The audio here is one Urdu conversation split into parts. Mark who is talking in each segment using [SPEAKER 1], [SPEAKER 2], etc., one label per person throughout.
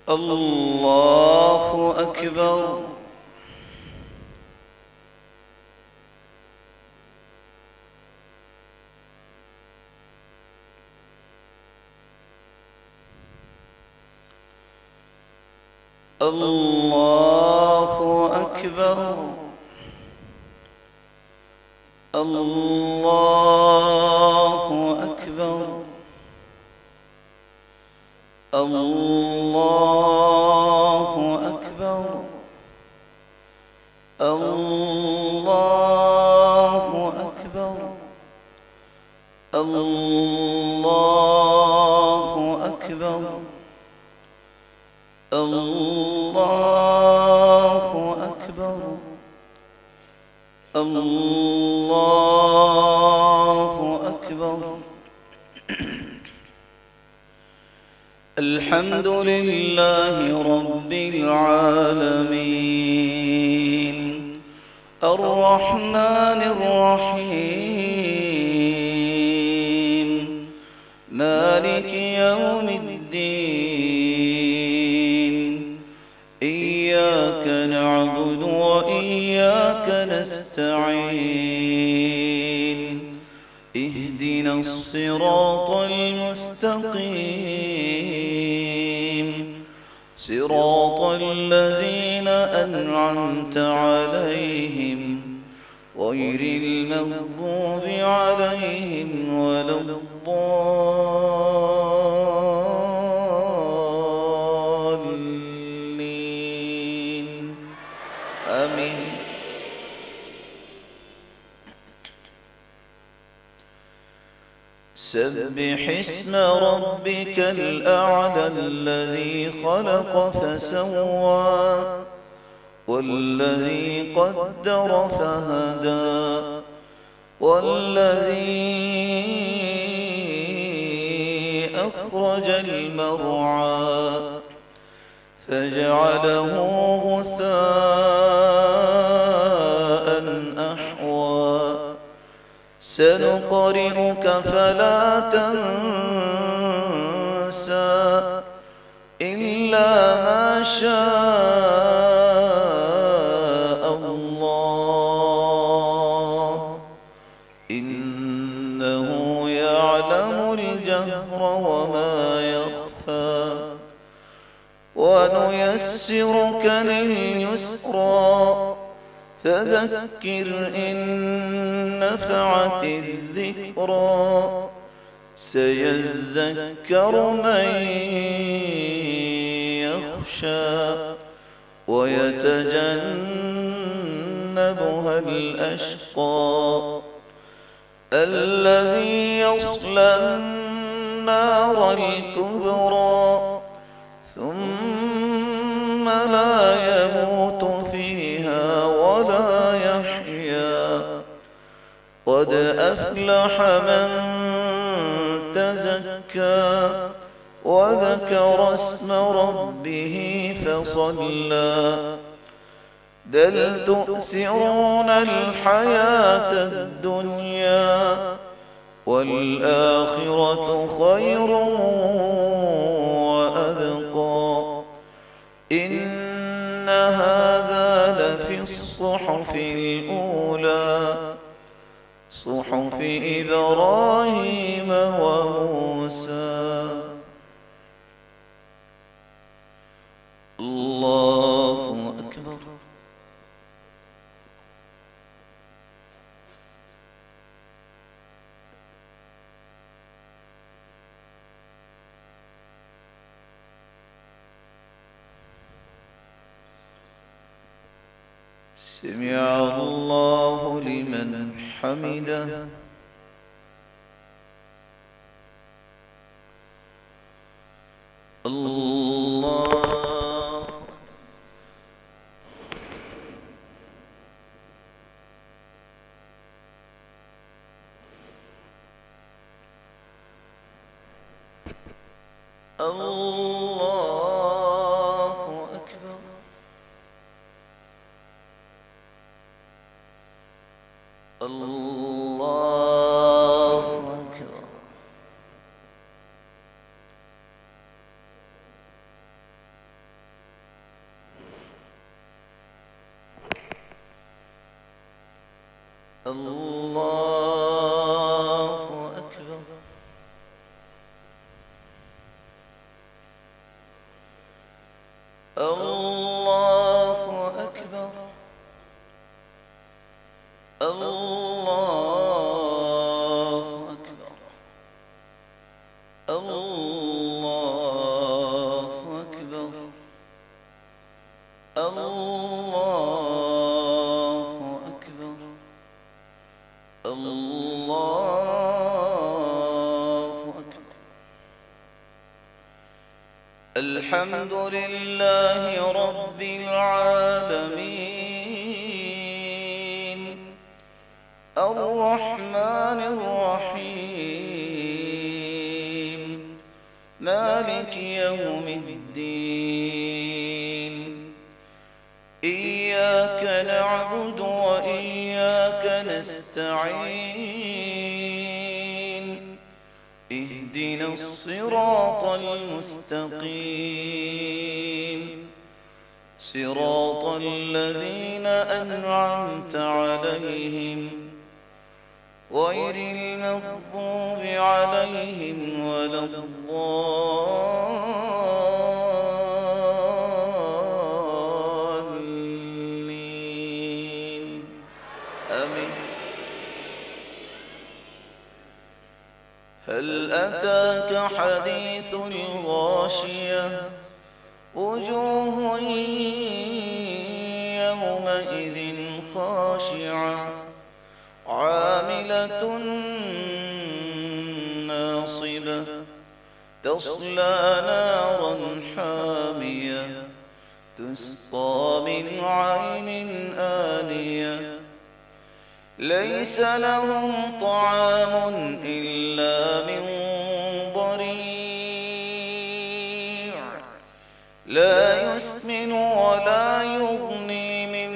[SPEAKER 1] الله أكبر. الله أكبر. الله أكبر. الله أكبر. الله أكبر. الله أكبر. الله أكبر. الله أكبر. الحمد لله رب العالمين الرحمن الرحيم مالك يوم الدين إياك نعبد وإياك نستعين اهدنا الصراط المستقيم صراط الذين أنعمت عليهم غير المغضوب عليهم ولا الضالين آمين. سبح اسم ربك الأعلى الذي خلق فسوى والذي قدر فهدى والذي أخرج المرعى فجعله غثاء أحوى سنقرئك فلا تنسى إلا ما شاء الله إنه يعلم الجهر وما يخفى ونيسرك لليسرى فذكر إن نفعت الذكرى سيذكر من يخشى ويتجنبها الأشقى الذي يصلى النار الكبرى ثم لا يموت فيها ولا يحيا قد أفلح من تزكى وذكر اسم ربه فصلى بل تؤثرون الحياة الدنيا والآخرة خير وأبقى إن هذا لفي الصحف الأولى صحف إبراهيم وموسى. الله أكبر. سمع الله لمن حمده. الله الله أكبر. الله أكبر. الله أكبر الله أكبر الله أكبر الله أكبر الله أكبر الله أكبر. الحمد لله رب العالمين الرحمن الرحيم مالك يوم الدين إياك نعبد وإياك نستعين اهدنا الصراط المستقيم صراط الذين أنعمت عليهم غير المغضوب عليهم ولا الضالين آمين. هل أتاك حديث الغاشية وجوه يومئذ خاشعة عاملة ناصبة تصلى نارا حامية تسقى من عين آنية ليس لهم طعام إلا من ضريع لا يسمن ولا يغني من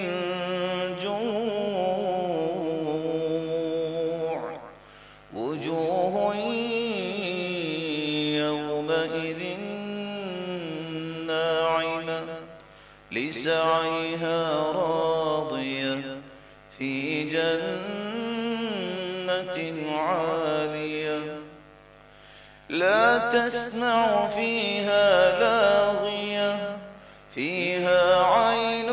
[SPEAKER 1] جوع وجوه يومئذ ناعمة لسعيها راضية في جنة عالية لا تسمع فيها لاغية فيها عين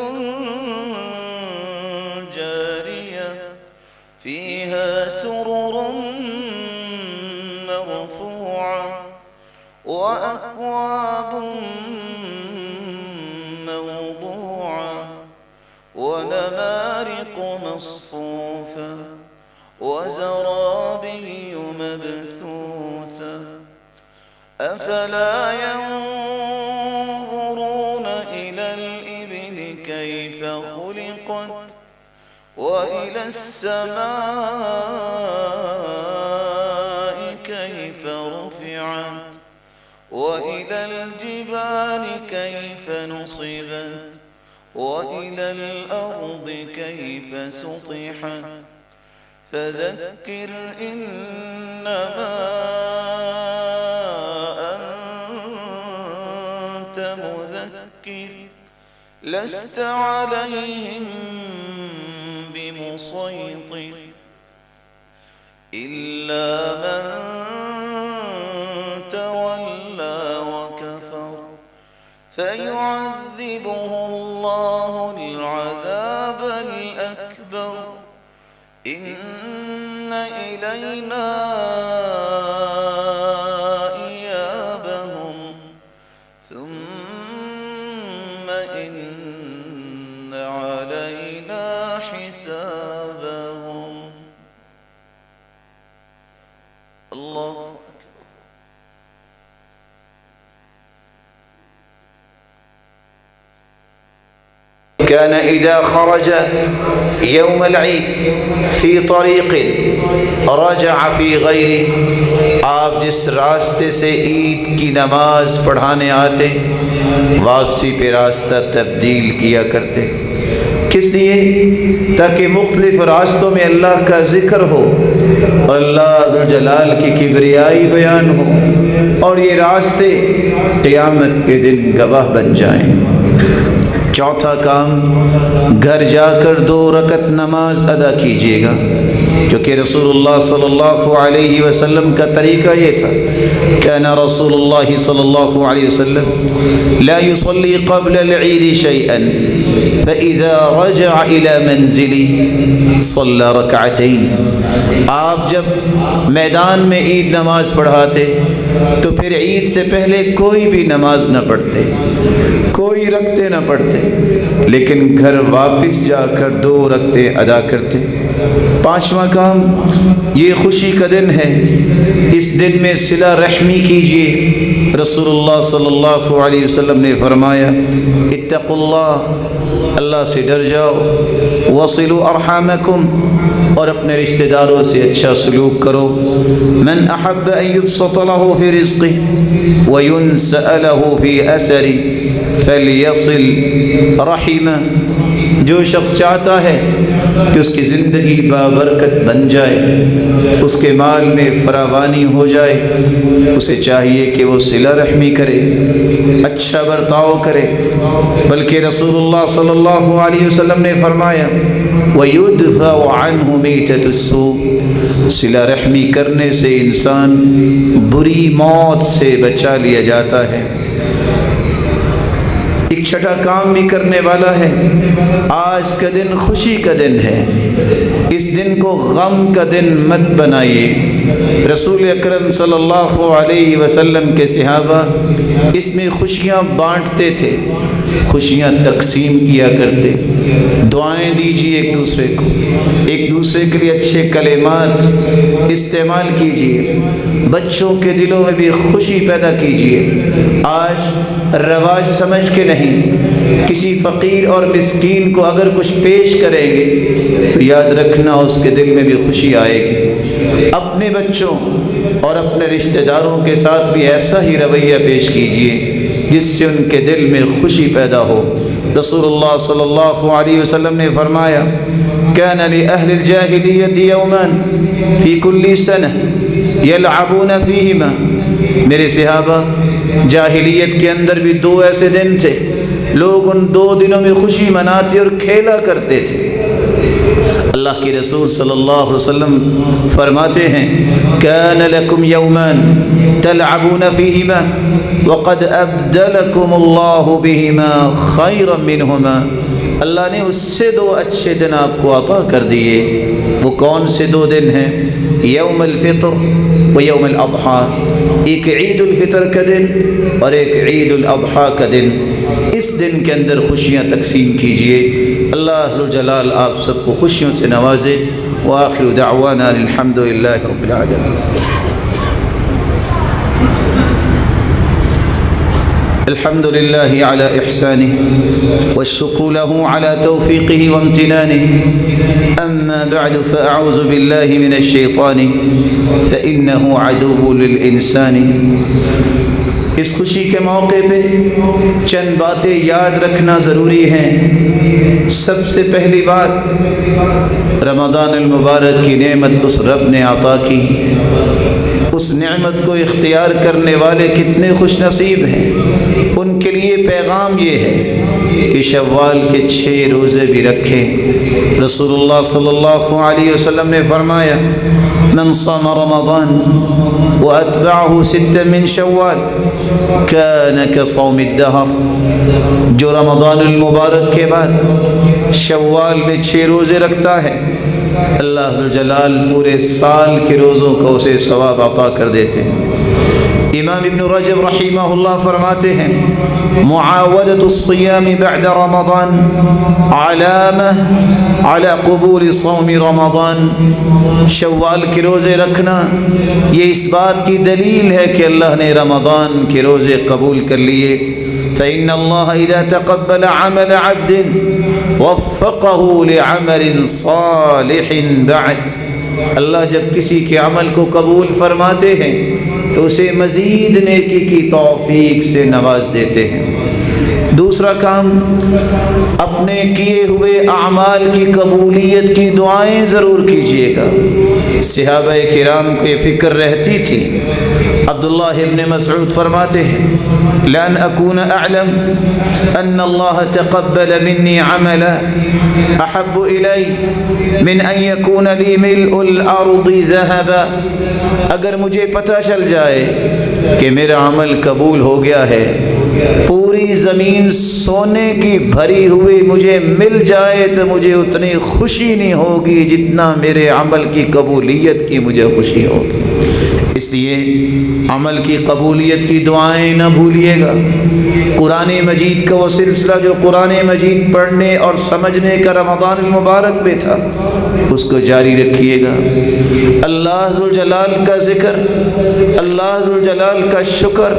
[SPEAKER 1] جارية فيها سرر مرفوعة وأكواب موضوعة ونمارق مصفوفة وزرابي مبثوثة أفلا ينظرون إلى الإبل كيف خلقت وإلى السماء كيف رفعت وإلى الجبال كيف نصبت وإلى الأرض كيف سطحت فذكر إنما أنت مذكر لست عليهم بمسيطر إلا من تولى وكفر فيعذبه الله العذاب الأكبر إن إلينا إيابهم ثم إن علينا حسابهم. الله أكبر.
[SPEAKER 2] كان إذا خرج يوم العيد في طريق رجع في غيره آپ جس راستے سے عید کی نماز پڑھانے آتے واپسی پہ راستہ تبدیل کیا کرتے کس لیے تاکہ مختلف راستوں میں اللہ کا ذکر ہو اللہ ذوالجلال کی کبریائی بیان ہو اور یہ راستے قیامت کے دن گواہ بن جائیں۔ چوتھا کام گھر جا کر 2 رکعت نماز ادا کیجیے گا۔ کیونکہ رسول اللہ صلی اللہ علیہ وسلم کا طریقہ یہ تھا، کان رسول اللہ صلی اللہ علیہ وسلم لا يصلي قبل العید شيئا فإذا رجع إلى منزله صلى ركعتين۔ آپ جب میدان میں عید نماز پڑھاتے تو پھر عید سے پہلے کوئی بھی نماز نہ پڑھتے، کوئی رکعتیں نہ پڑھتے، لیکن گھر واپس جا کر 2 رکعتیں ادا کرتے۔ 5واں کام، یہ خوشی کا دن ہے، اس دن میں صلہ رحمی کیجیے۔ رسول اللہ صلی اللہ علیہ وسلم نے فرمایا، اتقوا اللہ، اللہ سے ڈر جاؤ، وصلوا ارحامکم، اور اپنے رشتہ داروں سے اچھا سلوک کرو۔ من احب ان یبسط له فی رزقه وینسأ له فی اثره فلیصل رحمہ۔ جو شخص چاہتا ہے کہ اس کی زندگی بابرکت بن جائے، اس کے مال میں فراوانی ہو جائے، اسے چاہیے کہ وہ صلہ رحمی کرے، اچھا برتاؤ کرے۔ بلکہ رسول اللہ صلی اللہ علیہ وسلم نے فرمایا، وَيُدْفَعُ عَنْهُ مِيتَةُ السُّوءِ، صلہ رحمی کرنے سے انسان بری موت سے بچا لیا جاتا ہے۔ ایک چھٹا کام بھی کرنے والا ہے، آج کا دن خوشی کا دن ہے، اس دن کو غم کا دن مت بنائیے۔ رسول اکرم صلی اللہ علیہ وسلم کے صحابہ اس میں خوشیاں بانٹتے تھے، خوشیاں تقسیم کیا کرتے، دعائیں دیجیے ایک دوسرے کو، ایک دوسرے کے لیے اچھے کلمات استعمال کیجیے، بچوں کے دلوں میں بھی خوشی پیدا کیجیے۔ آج رواج سمجھ کے نہیں، کسی فقیر اور مسکین کو اگر کچھ پیش کریں گے تو یاد رکھنا اس کے دل میں بھی خوشی آئے گی۔ اپنے بچوں اور اپنے رشتہ داروں کے ساتھ بھی ایسا ہی رویہ پیش کیجیے جس سے ان کے دل میں خوشی پیدا ہو۔ رسول اللہ صلی اللہ علیہ وسلم نے فرمایا، كان لأهل الجاہلیت یومان فی کل سنہ یلعبون فیہما۔ میرے صحابہ، جاہلیت کے اندر بھی 2 ایسے دن تھے، لوگ ان 2 دنوں میں خوشی مناتے اور کھیلا کرتے تھے۔ اللہ کے رسول صلی اللہ علیہ وسلم فرماتے ہیں، كان لكم يومان تلعبون فيهما وقد أبدلكم الله بهما خيرا منهما۔ اللہ نے اس سے 2 اچھے دن آپ کو عطا کر دیے۔ وہ کون سے 2 دن ہیں؟ یوم الفطر و یوم الاضحیٰ، ایک عید الفطر کا دن اور ایک عید الاضحیٰ کا دن۔ اس دن کے اندر خوشیاں تقسیم کیجیے۔ اللہ ذوالجلال آپ سب کو خوشیوں سے نوازے۔ وآخر دعوانا الحمد للہ رب العالمین۔ الحمد لله على إحسانه والشكر له على توفيقه وامتنانه، أما بعد فأعوذ بالله من الشيطان فإنه عدو للإنسان۔ اس خوشی کے موقع پہ چند باتیں یاد رکھنا ضروری ہیں۔ سب سے پہلی بات، رمضان المبارک کی نعمت اس رب نے عطا کی، اس نعمت کو اختیار کرنے والے کتنے خوش نصیب ہیں۔ ان کے لیے پیغام یہ ہے کہ شوال کے 6 روزے بھی رکھیں۔ رسول اللہ صلی اللہ علیہ وسلم نے فرمایا، من صام رمضان واتبعه 6 من شوال كان كصوم الدهر۔ جو رمضان المبارک کے بعد شوال میں 6 روزے رکھتا ہے، اللہ ذوالجلال پورے سال کے روزوں کو اسے ثواب عطا کر دیتے ہیں۔ امام ابن رجب رحمہ اللہ فرماتے ہیں، معاودۃ الصیام بعد رمضان علامہ علی قبول صوم رمضان۔ شوال کے روزے رکھنا یہ اس بات کی دلیل ہے کہ اللہ نے رمضان کے روزے قبول کر لیے۔ فإن الله إذا تقبل عمل عبد وفقه لعمل صالح بعد۔ اللہ جب کسی کے عمل کو قبول فرماتے ہیں تو اسے مزید نیکی کی توفیق سے نواز دیتے ہیں۔ دوسرا کام، اپنے کیے ہوئے اعمال کی قبولیت کی دعائیں ضرور کیجیے گا۔ صحابہ کرام کو یہ فکر رہتی تھی۔ عبداللہ ابن مسعود فرماتے ہیں لَأَنْ أَكُونَ أَعْلَمُ أَنَّ اللَّهَ تَقَبَّلَ مِنِّي عَمَلًا أَحَبُّ إِلَيَّ مِنْ أَنْ يَكُونَ لِي مِلْءُ الْأَرْضِ ذَهَبًا، اگر مجھے پتہ چل جائے کہ میرا عمل قبول ہو گیا ہے، پوری زمین سونے کی بھری ہوئی مجھے مل جائے تو مجھے اتنی خوشی نہیں ہوگی جتنا میرے عمل کی قبولیت کی مجھے خوشی ہوگی۔ اس لیے عمل کی قبولیت کی دعائیں نہ بھولیے گا۔ قرآن مجید کا وہ سلسلہ جو قرآن مجید پڑھنے اور سمجھنے کا رمضان المبارک میں تھا، اس کو جاری رکھیے گا۔ اللہ ذوالجلال کا ذکر، اللہ ذوالجلال کا شکر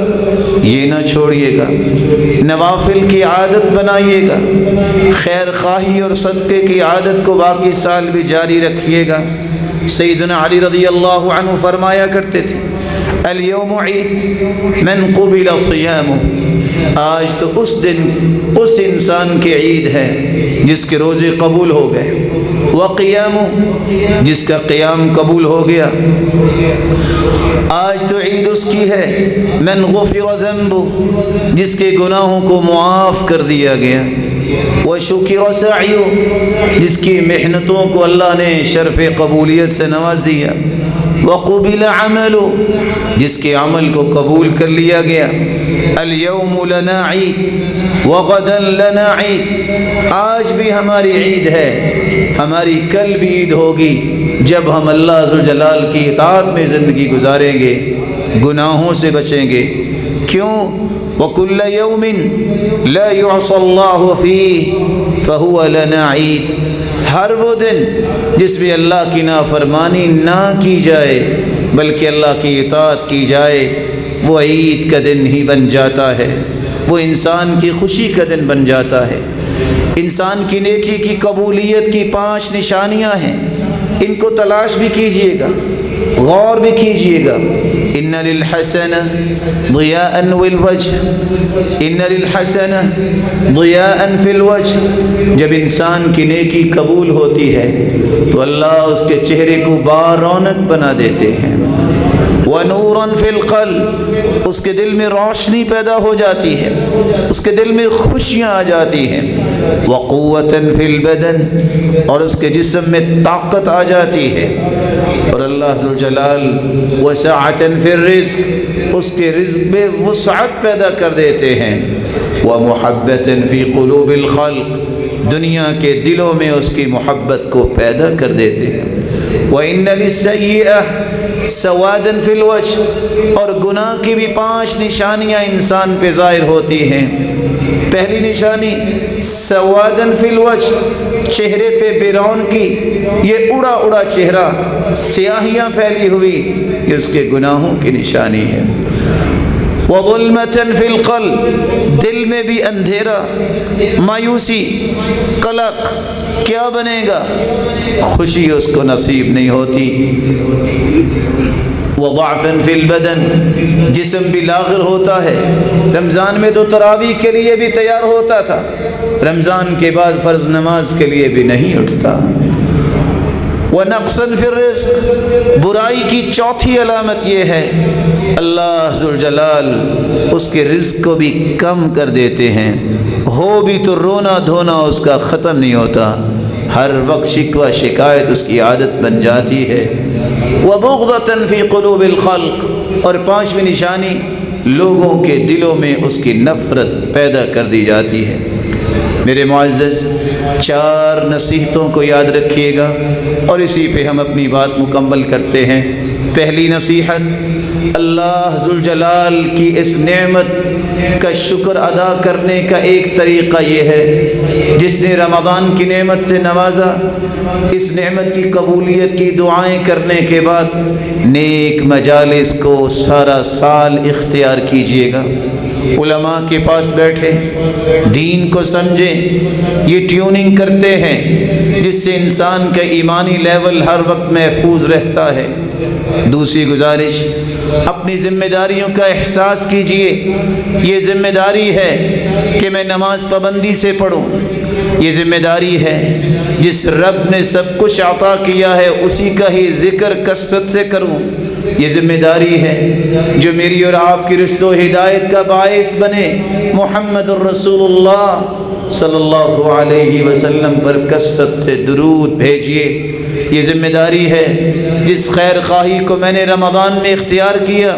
[SPEAKER 2] یہ نہ چھوڑیے گا۔ نوافل کی عادت بنائیے گا۔ خیر خواہی اور صدقے کی عادت کو باقی سال بھی جاری رکھیے گا۔ سیدنا علی رضی اللہ عنہ فرمایا کرتے تھے الیوم عید من قبل صیامہ، آج تو اس دن اس انسان کی عید ہے جس کے روزے قبول ہو گئے، وقیامہ جس کا قیام قبول ہو گیا، آج تو عید اس کی ہے من غفر ذنبہ جس کے گناہوں کو معاف کر دیا گیا، وشکر سعیہ جس کی محنتوں کو اللہ نے شرف قبولیت سے نواز دیا، وقبل عملہ جس کے عمل کو قبول کر لیا گیا۔ الیوم لنا عید وغدا لنا عید، آج بھی ہماری عید ہے، ہماری کل بھی عید ہوگی جب ہم اللہ ذوالجلال کی اطاعت میں زندگی گزاریں گے، گناہوں سے بچیں گے۔ کیوں؟ وَكُلَّ يَوْمٍ لَا يُعْصَى اللَّهُ فِيهِ فَهُوَ لَنَا عِيد، ہر وہ دن جس میں اللہ کی نافرمانی نہ کی جائے بلکہ اللہ کی اطاعت کی جائے، وہ عید کا دن ہی بن جاتا ہے، وہ انسان کی خوشی کا دن بن جاتا ہے۔ انسان کی نیکی کی قبولیت کی 5 نشانیاں ہیں، ان کو تلاش بھی کیجئے گا، غور بھی کیجئے گا۔ ان للحسنہ ضیاء والوجہ، ان للحسنہ ضیاء فی الوجہ، جب انسان کی نیکی قبول ہوتی ہے تو اللہ اس کے چہرے کو بارونق بنا دیتے ہیں۔ ونوراً فی القلب، اس کے دل میں روشنی پیدا ہو جاتی ہے، اس کے دل میں خوشیاں آ جاتی ہیں۔ وقوتاً فی البدن، اور اس کے جسم میں طاقت آ جاتی ہے۔ اور اللہ ذوالجلال وسعۃ فی الرزق، اس کے رزق میں وسعت پیدا کر دیتے ہیں۔ ومحبۃ فی قلوب الخلق، دنیا کے دلوں میں اس کی محبت کو پیدا کر دیتے ہیں۔ وَإِنَّ لِلسَّيِّئَةِ سَوَادًا فِي الْوَجْهِ، اور گناہ کی بھی 5 نشانیاں انسان پہ ظاہر ہوتی ہیں۔ پہلی نشانی سوادن فی الوجہ، چہرے پہ بیرون کی، یہ اڑا اڑا چہرہ، سیاہیاں پھیلی ہوئی، یہ اس کے گناہوں کی نشانی ہے۔ وظلمة فی القلب، دل میں بھی اندھیرا، مایوسی، قلق، کیا بنے گا، خوشی اس کو نصیب نہیں ہوتی۔ وضعفاً فی البدن، جسم بھی لاغر ہوتا ہے۔ رمضان میں تو تراویح کے لیے بھی تیار ہوتا تھا، رمضان کے بعد فرض نماز کے لیے بھی نہیں اٹھتا۔ وَنَقْصًا فِي الرِّزْقِ، برائی کی 4تھی علامت یہ ہے اللہ ذوالجلال اس کے رزق کو بھی کم کر دیتے ہیں۔ ہو بھی تو رونا دھونا اس کا ختم نہیں ہوتا، ہر وقت شکوہ شکایت اس کی عادت بن جاتی ہے۔ وَبُغْضَةً فِي قُلُوبِ الْخَلْقِ، اور 5ویں نشانی لوگوں کے دلوں میں اس کی نفرت پیدا کر دی جاتی ہے۔ میرے معزز، 4 نصیحتوں کو یاد رکھیے گا اور اسی پہ ہم اپنی بات مکمل کرتے ہیں۔ پہلی نصیحت، اللہ ذوالجلال کی اس نعمت کا شکر ادا کرنے کا ایک طریقہ یہ ہے، جس نے رمضان کی نعمت سے نوازا، اس نعمت کی قبولیت کی دعائیں کرنے کے بعد نیک مجالس کو سارا سال اختیار کیجئے گا۔ علماء کے پاس بیٹھے، دین کو سمجھیں، یہ ٹیوننگ کرتے ہیں جس سے انسان کا ایمانی لیول ہر وقت محفوظ رہتا ہے۔ دوسری گزارش، اپنی ذمہ داریوں کا احساس کیجئے۔ یہ ذمہ داری ہے کہ میں نماز پابندی سے پڑھوں، یہ ذمہ داری ہے جس رب نے سب کچھ عطا کیا ہے اسی کا ہی ذکر کثرت سے کروں، یہ ذمہ داری ہے جو میری اور آپ کی رشد و ہدایت کا باعث بنے، محمد الرسول اللہ صلی اللہ علیہ وسلم پر کثرت سے درود بھیجیے۔ یہ ذمہ داری ہے جس خیر خواہی کو میں نے رمضان میں اختیار کیا،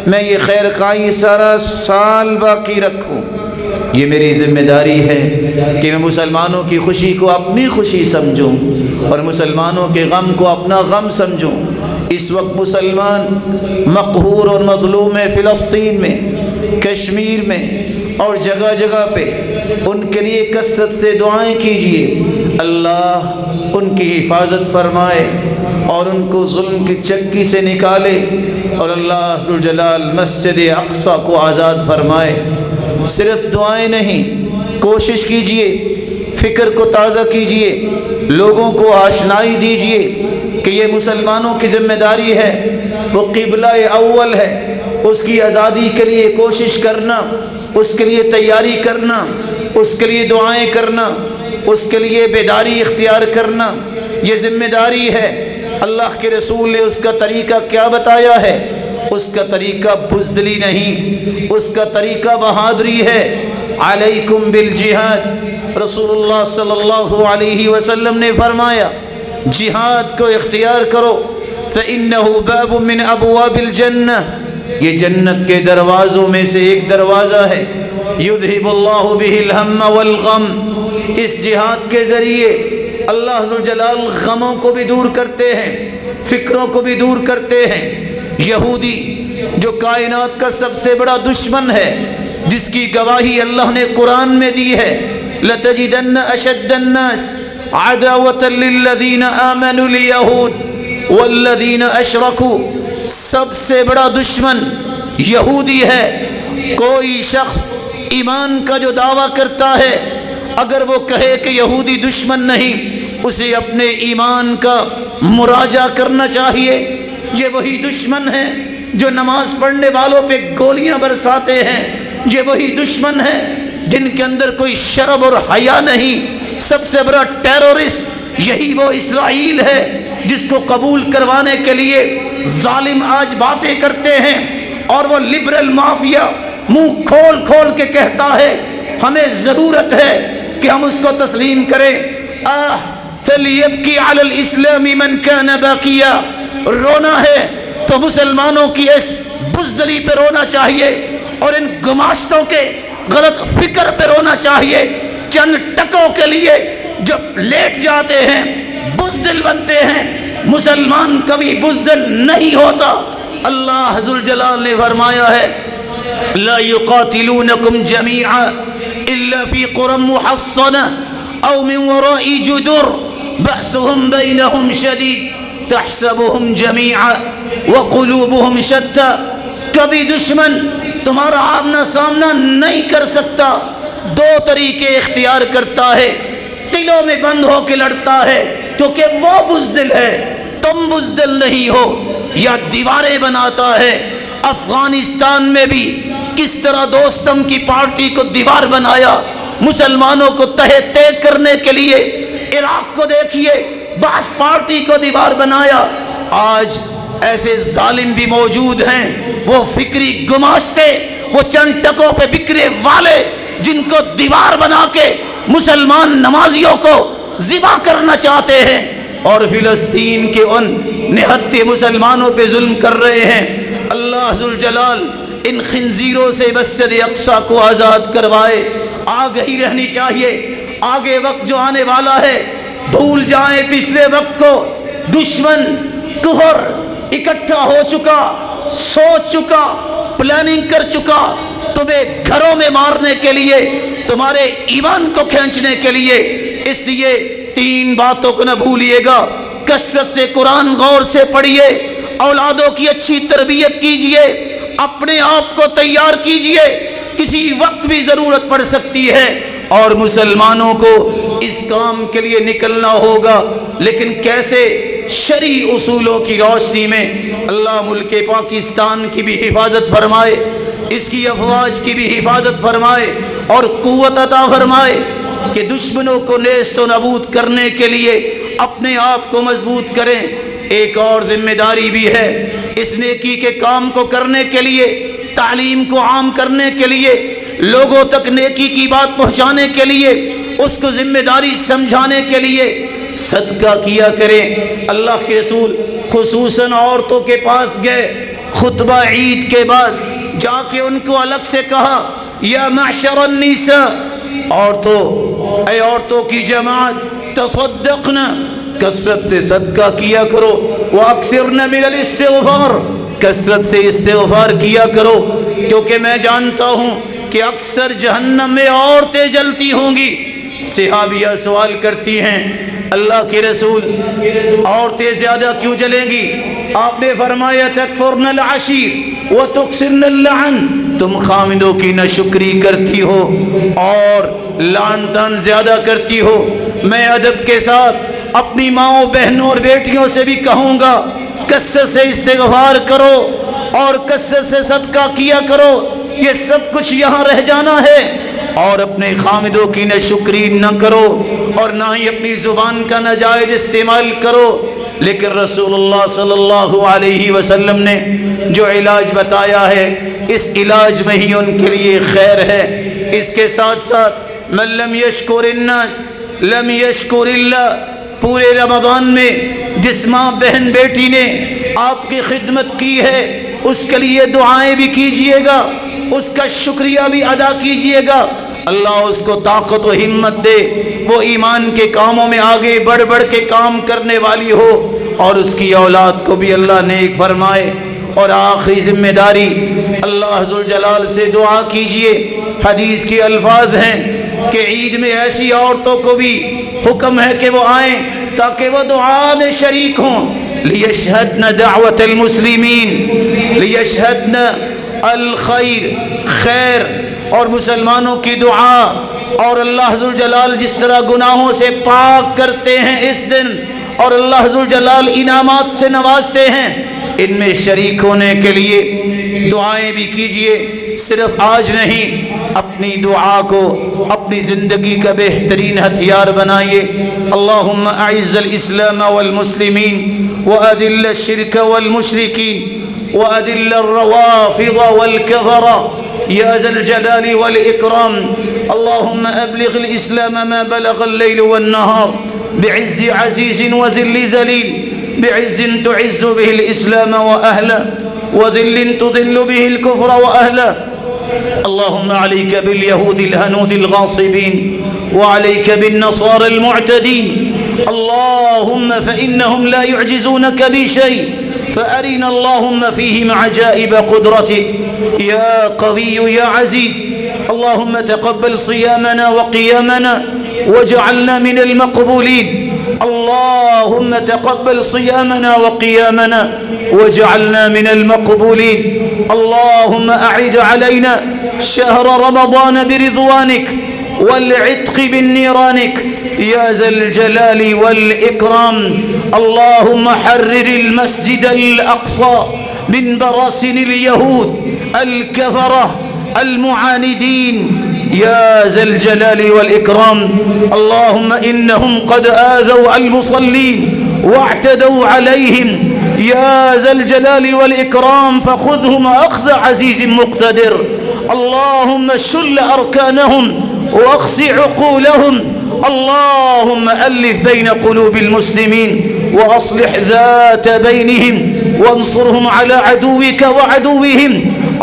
[SPEAKER 2] میں یہ خیر خواہی سارا سال باقی رکھوں۔ یہ میری ذمہ داری ہے کہ میں مسلمانوں کی خوشی کو اپنی خوشی سمجھوں اور مسلمانوں کے غم کو اپنا غم سمجھوں۔ اس وقت مسلمان مقہور اور مظلوم ہے، فلسطین میں، کشمیر میں اور جگہ جگہ پہ، ان کے لیے کثرت سے دعائیں کیجئے، اللہ ان کی حفاظت فرمائے اور ان کو ظلم کی چکی سے نکالے، اور اللہ ذوالجلال مسجد اقصی کو آزاد فرمائے۔ صرف دعائیں نہیں، کوشش کیجئے، فکر کو تازہ کیجئے، لوگوں کو آشنائی دیجئے کہ یہ مسلمانوں کی ذمہ داری ہے، وہ قبلہ اول ہے، اس کی آزادی کے لیے کوشش کرنا، اس کے لیے تیاری کرنا، اس کے لیے دعائیں کرنا، اس کے لیے بیداری اختیار کرنا، یہ ذمہ داری ہے۔ اللہ کے رسول نے اس کا طریقہ کیا بتایا ہے؟ اس کا طریقہ بزدلی نہیں، اس کا طریقہ بہادری ہے۔ علیکم بالجہاد، رسول اللہ صلی اللہ علیہ وسلم نے فرمایا جہاد کو اختیار کرو، فإنہ باب من ابواب الجنہ، یہ جنت کے دروازوں میں سے ایک دروازہ ہے۔ یذہب اللہ بہ الہم والغم، اس جہاد کے ذریعے اللہ ذوالجلال غموں کو بھی دور کرتے ہیں، فکروں کو بھی دور کرتے ہیں۔ یہودی جو کائنات کا سب سے بڑا دشمن ہے، جس کی گواہی اللہ نے قرآن میں دی ہے، لَتَجِدَنَّ أَشَدَّ النَّاسِ عَدَاوَةً لِلَّذِينَ آمَنُوا الْيَهُودِ وَالَّذِينَ أَشْرَكُوا، سب سے بڑا دشمن یہودی ہے۔ کوئی شخص ایمان کا جو دعویٰ کرتا ہے، اگر وہ کہے کہ یہودی دشمن نہیں، اسے اپنے ایمان کا مراجعہ کرنا چاہیے۔ یہ وہی دشمن ہے جو نماز پڑھنے والوں پہ گولیاں برساتے ہیں، یہ وہی دشمن ہے جن کے اندر کوئی شرم اور حیا نہیں۔ سب سے بڑا ٹیرورسٹ یہی وہ اسرائیل ہے جس کو قبول کروانے کے لیے ظالم آج باتیں کرتے ہیں، اور وہ لبرل مافیا منہ کھول کھول کے کہتا ہے ہمیں ضرورت ہے کہ ہم اس کو تسلیم کریں۔ فَلْيَبْكِ عَلَى الْإِسْلَامِ مَنْ كَانَ بَاقِيًا، رونا ہے تو مسلمانوں کی اس بزدلی پہ رونا چاہیے اور ان گماشتوں کے غلط فکر پہ رونا چاہیے۔ چند ٹکوں کے لیے جب لیٹ جاتے ہیں بزدل بنتے ہیں، مسلمان کبھی بزدل نہیں ہوتا۔ اللہ ذوالجلال نے فرمایا ہے لا يقاتلونكم جميعا الا في قرى محصنة او من وراء جدر بأسهم بينهم شديد تحسبهم جميعا وقلوبهم شتى، کبھی دشمن تمہارا آمنا سامنا نہیں کر سکتا، دو طریقے اختیار کرتا ہے، دلوں میں بند ہو کے لڑتا ہے کیونکہ وہ بزدل ہے، تم بزدل نہیں ہو، یا دیواریں بناتا ہے۔ افغانستان میں بھی کس طرح دوستم کی پارٹی کو دیوار بنایا مسلمانوں کو تہہ تیگ کرنے کے لیے، عراق کو دیکھیے بعض پارٹی کو دیوار بنایا۔ آج ایسے ظالم بھی موجود ہیں، وہ فکری گماشتے، وہ چند ٹکوں پہ بکرے والے جن کو دیوار بنا کے مسلمان نمازیوں کو ذبح کرنا چاہتے ہیں اور فلسطین کے ان نہتے مسلمانوں پہ ظلم کر رہے ہیں۔ اللہ ذوالجلال ان خنزیروں سے مسجد اقصی کو آزاد کروائے۔ آگہی رہنی چاہیے، آگے وقت جو آنے والا ہے بھول جائیں پچھلے وقت کو۔ دشمن کفر اکٹھا ہو چکا، سوچ چکا، پلاننگ کر چکا، تمہیں گھروں میں مارنے کے لیے، تمہارے ایمان کو کھینچنے کے لیے۔ اس لیے تین باتوں کو نہ بھولیے گا، کثرت سے قرآن غور سے پڑھیے، اولادوں کی اچھی تربیت کیجئے، اپنے آپ کو تیار کیجئے، کسی وقت بھی ضرورت پڑ سکتی ہے اور مسلمانوں کو اس کام کے لیے نکلنا ہوگا۔ لیکن کیسے؟ شرعی اصولوں کی روشنی میں اللہ ملک پاکستان کی بھی حفاظت فرمائے، اس کی افواج کی بھی حفاظت فرمائے اور قوت عطا فرمائے کہ دشمنوں کو نیست و نابود کرنے کے لیے اپنے آپ کو مضبوط کریں۔ ایک اور ذمہ داری بھی ہے، اس نیکی کے کام کو کرنے کے لیے، تعلیم کو عام کرنے کے لیے، لوگوں تک نیکی کی بات پہنچانے کے لیے، اس کو ذمہ داری سمجھانے کے لیے صدقہ کیا کریں۔ اللہ کے رسول خصوصاً عورتوں کے پاس گئے، خطبہ عید کے بعد جا کے ان کو الگ سے کہا، یا معشر النساء، اے عورتوں کی جماعت، تصدقنا، کثرت سے صدقہ کیا کرو، واکثرن من الاستغفار، کثرت سے استغفار کیا کرو، کیونکہ میں جانتا ہوں کہ اکثر جہنم میں عورتیں جلتی ہوں گی۔ صحابیہ سوال کرتی ہیں، اللہ کے رسول عورتیں زیادہ کیوں جلیں گی؟ آپ نے فرمایا تکفرن العشیر وتکثرن اللعن، تم خامدوں کی ناشکری کرتی ہو اور لعن طعن زیادہ کرتی ہو۔ میں ادب کے ساتھ اپنی ماؤں بہنوں اور بیٹیوں سے بھی کہوں گا، کثرت سے استغفار کرو اور کثرت سے صدقہ کیا کرو، یہ سب کچھ یہاں رہ جانا ہے، اور اپنے خامدوں کی ناشکری نہ کرو اور نہ ہی اپنی زبان کا ناجائز استعمال کرو۔ لیکن رسول اللہ صلی اللہ علیہ وسلم نے جو علاج بتایا ہے، اس علاج میں ہی ان کے لیے خیر ہے۔ اس کے ساتھ ساتھ من لم یشکر الناس لم یشکر اللہ، پورے رمضان میں جس ماں بہن بیٹی نے آپ کی خدمت کی ہے، اس کے لیے دعائیں بھی کیجئے گا، اس کا شکریہ بھی ادا کیجئے گا۔ اللہ اس کو طاقت و ہمت دے، وہ ایمان کے کاموں میں آگے بڑھ بڑھ کے کام کرنے والی ہو، اور اس کی اولاد کو بھی اللہ نیک فرمائے۔ اور آخری ذمہ داری، اللہ ذوالجلال سے دعا کیجئے۔ حدیث کے الفاظ ہیں کہ عید میں ایسی عورتوں کو بھی حکم ہے کہ وہ آئیں تاکہ وہ دعا میں شریک ہوں، لیشہدن دعوت المسلمین، لیشہدن الخیر، خیر اور مسلمانوں کی دعا، اور اللہ ذوالجلال جس طرح گناہوں سے پاک کرتے ہیں اس دن، اور اللہ ذوالجلال انعامات سے نوازتے ہیں، ان میں شریک ہونے کے لیے دعائیں بھی کیجئے۔ صرف آج نہیں، اپنی دعا کو اپنی زندگی کا بہترین ہتھیار بنائیے۔ اللہم اعز الاسلام والمسلمین واذل الشرک والمشرکین واذل الروافض والکفرہ یا ذا الجلال والإکرام۔ اللہم ابلغ الاسلام ما بلغ اللیل والنہار بعز عزیز وذل ذلیل، بعز تعز به الاسلام واہلہ وذل تذل به الكفر واہلہ۔ اللهم عليك باليهود الهنود الغاصبين وعليك بالنصارى المعتدين، اللهم فإنهم لا يعجزونك بشيء، فأرنا اللهم فيهم عجائب قدرتك يا قوي يا عزيز۔ اللهم تقبل صيامنا وقيامنا واجعلنا من المقبولين، اللهم تقبل صيامنا وقيامنا واجعلنا من المقبولين۔ اللهم أعد علينا شهر رمضان برضوانك والعتق بالنيرانك يا ذا الجلال والإكرام۔ اللهم حرر المسجد الأقصى من براثن اليهود الكفرة المعاندين يا ذا الجلال والإكرام۔ اللهم إنهم قد آذوا المصلين واعتدوا عليهم يا ذا الجلال والإكرام، فخذهم أخذ عزيز مقتدر۔ اللهم شل أركانهم واخزِ عقولهم، اللهم ألف بين قلوب المسلمين وأصلح ذات بينهم وانصرهم على عدوك وعدوهم،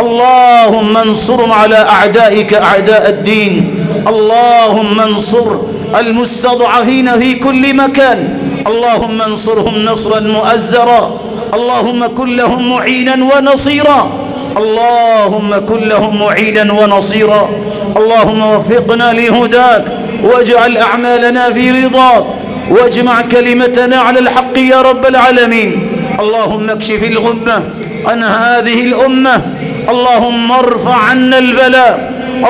[SPEAKER 2] اللهم انصرهم على أعدائك أعداء الدين، اللهم انصر المستضعفين في كل مكان، اللهم انصرهم نصرا مؤزرا، اللهم كن لهم معينا ونصيرا، اللهم كن لهم معينا ونصيرا، اللهم وفقنا لهداك واجعل أعمالنا في رضاك واجمع كلمتنا على الحق يا رب العالمين، اللهم اكشف الغمة عن هذه الأمة، اللهم ارفع عنا البلاء،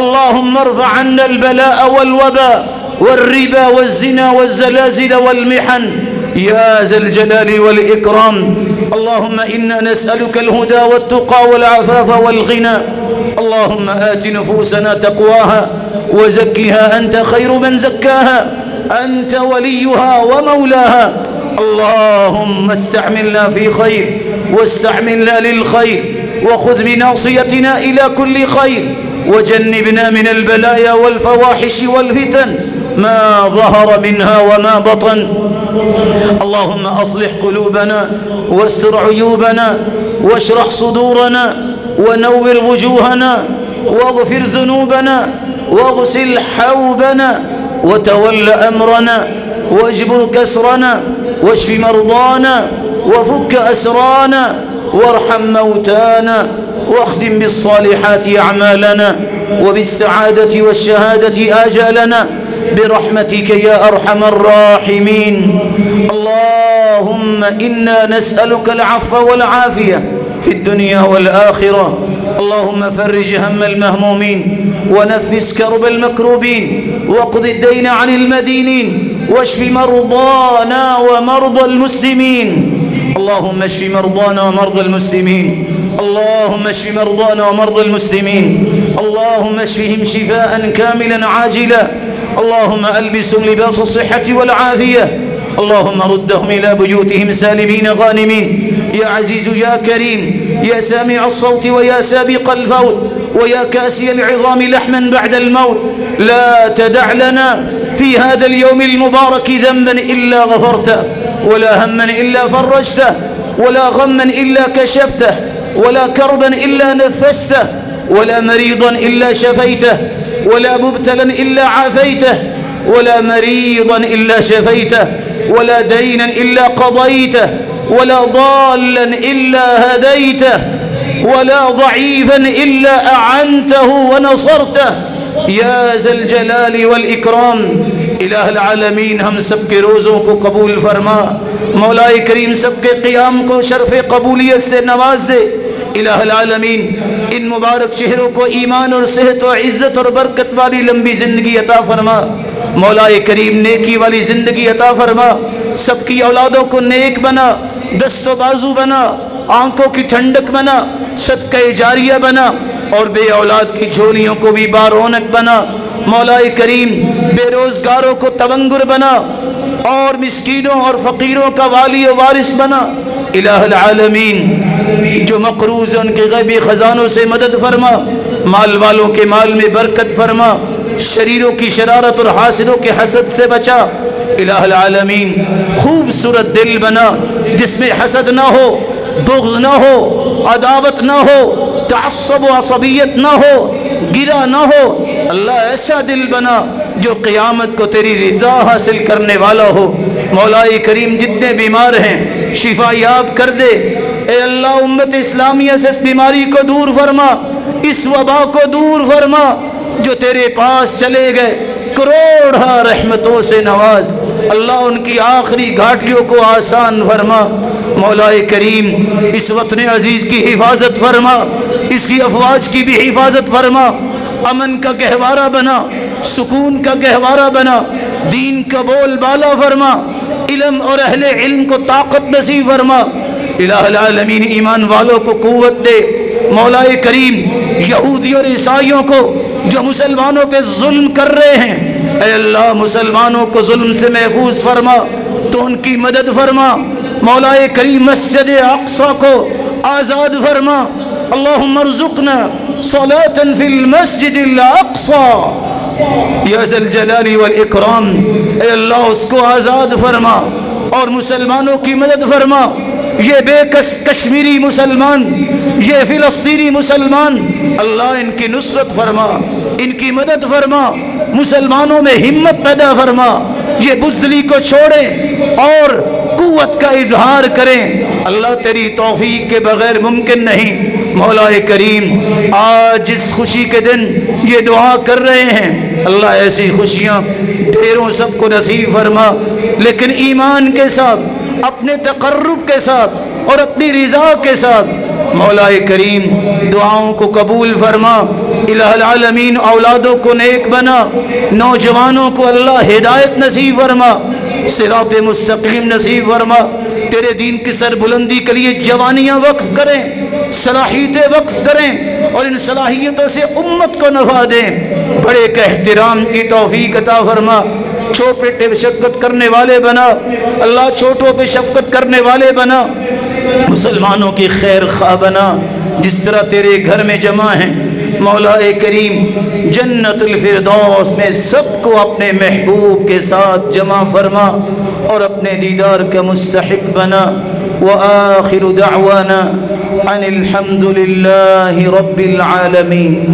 [SPEAKER 2] اللهم ارفع عنا البلاء والوباء والربا والزنا والزلازل والمحن
[SPEAKER 3] يا ذا الجلال والإكرام. اللهم إنا نسألك الهدى والتقى والعفاف والغنى. اللهم آت نفوسنا تقواها وزكها أنت خير من زكاها، أنت وليها ومولاها. اللهم استعملنا في خير واستعملنا للخير، وخذ بناصيتنا إلى كل خير، وجنبنا من البلايا والفواحش والفتن ما ظهر منها وما بطن. اللهم أصلح قلوبنا واستر عيوبنا واشرح صدورنا ونور وجوهنا واغفر ذنوبنا واغسل حوبنا وتول أمرنا واجبر كسرنا واشف مرضانا وفك أسرانا وارحم موتانا واختم بالصالحات أعمالنا وبالسعادة والشهادة آجالنا برحمتك يا أرحم الراحمين. اللهم إنا نسألك العفو والعافية في الدنيا والآخرة. اللهم فرج هم المهمومين ونفس كرب المكروبين واقض الدين عن المدينين واشف مرضانا ومرضى المسلمين. اللهم اشف مرضانا ومرضى المسلمين. اللهم اشف مرضانا ومرضى المسلمين. اللهم اشفهم شفاء كاملا عاجلا. اللهم ألبسهم لباس الصحة والعافية. اللهم ردهم إلى بيوتهم سالمين غانمين. يا عزيز يا كريم يا سامع الصوت ويا سابق الفوت ويا كاسي العظام لحما بعد الموت، لا تدع لنا في هذا اليوم المبارك ذنبا إلا غفرته، ولا هما إلا فرجته، ولا غما إلا كشفته، ولا كربا إلا نفسته، ولا مريضا إلا شفيته، ولا مبتلا إلا عافيته، ولا مريضا إلا شفيته، ولا دينا إلا قضيته، ولا ضالا إلا هديته، ولا ضعيفا إلا أعنته ونصرته يا ذا الجلال والإكرام. الہ العالمین ہم سب کے روزوں کو قبول فرما. مولا کریم سب کے قیام کو شرف قبولیت سے نواز دے. الہ العالمین ان مبارک چہروں کو ایمان اور صحت و عزت اور برکت والی لمبی زندگی عطا فرما. مولا کریم نیکی والی زندگی عطا فرما. سب کی اولادوں کو نیک بنا، دست و بازو بنا، آنکھوں کی ٹھنڈک بنا، صدقہ جاریہ بنا، اور بے اولاد کی جھولیوں کو بھی بارونق بنا. مولا کریم بے روزگاروں کو تونگر بنا، اور مسکینوں اور فقیروں کا والی و وارث بنا. الہ العالمین جو مقروض ہیں ان کے غیبی خزانوں سے مدد فرما. مال والوں کے مال میں برکت فرما. شریروں کی شرارت اور حاسدوں کے حسد سے بچا. الہ العالمین خوبصورت دل بنا جس میں حسد نہ ہو، بغض نہ ہو، عداوت نہ ہو، تعصب و عصبیت نہ ہو، گرا نہ ہو. اللہ ایسا دل بنا جو قیامت کو تیری رضا حاصل کرنے والا ہو. مولا کریم جتنے بیمار ہیں شفا یاب کر دے. اے اللہ امت اسلامیہ سے اس بیماری کو دور فرما، اس وبا کو دور فرما. جو تیرے پاس چلے گئے کروڑا رحمتوں سے نواز. اللہ ان کی آخری گھاٹیوں کو آسان فرما. مولا کریم اس وطن عزیز کی حفاظت فرما، اس کی افواج کی بھی حفاظت فرما. امن کا گہوارہ بنا، سکون کا گہوارہ بنا، دین کا بول بالا فرما، علم اور اہل علم کو طاقت نصیب فرما. الہ العالمین ایمان والوں کو قوت دے. مولا کریم یہودی اور عیسائیوں کو جو مسلمانوں پہ ظلم کر رہے ہیں، اے اللہ مسلمانوں کو ظلم سے محفوظ فرما، تو ان کی مدد فرما. مولا کریم مسجد اقصی کو آزاد فرما. اللہم ارزقنا صلاة فی المسجد الاقصی یا ذا الجلال والاکرام. اے اللہ اس کو آزاد فرما اور مسلمانوں کی مدد فرما. یہ بے کشمیری مسلمان، یہ فلسطینی مسلمان، اللہ ان کی نصرت فرما، ان کی مدد فرما. مسلمانوں میں ہمت پیدا فرما. یہ بزدلی کو چھوڑیں اور قوت کا اظہار کریں. اللہ تیری توفیق کے بغیر ممکن نہیں. مولا کریم آج اس خوشی کے دن یہ دعا کر رہے ہیں، اللہ ایسی خوشیاں ڈھیروں سب کو نصیب فرما، لیکن ایمان کے ساتھ، اپنے تقرب کے ساتھ اور اپنی رضا کے ساتھ. مولا کریم دعاؤں کو قبول فرما. الہ العالمین اولادوں کو نیک بنا، نوجوانوں کو اللہ ہدایت نصیب فرما. صراط مستقیم نصیب فرما، تیرے دین کی سربلندی کے لیے جوانیاں وقف کریں، صلاحیتیں وقف کریں اور ان صلاحیتوں سے امت کو نفع دیں، بڑے کا احترام کی توفیق عطا فرما، چھوٹے پہ شفقت کرنے والے بنا اللہ، چھوٹوں پہ شفقت کرنے والے بنا، مسلمانوں کی خیر خواہ بنا، جس طرح تیرے گھر میں جمع ہیں مولا کریم جنت الفردوس میں سب کو اپنے محبوب کے ساتھ جمع فرما اور اپنے دیدار کا مستحق بنا۔ وآخر دعوانا ان الحمد للہ رب العالمین۔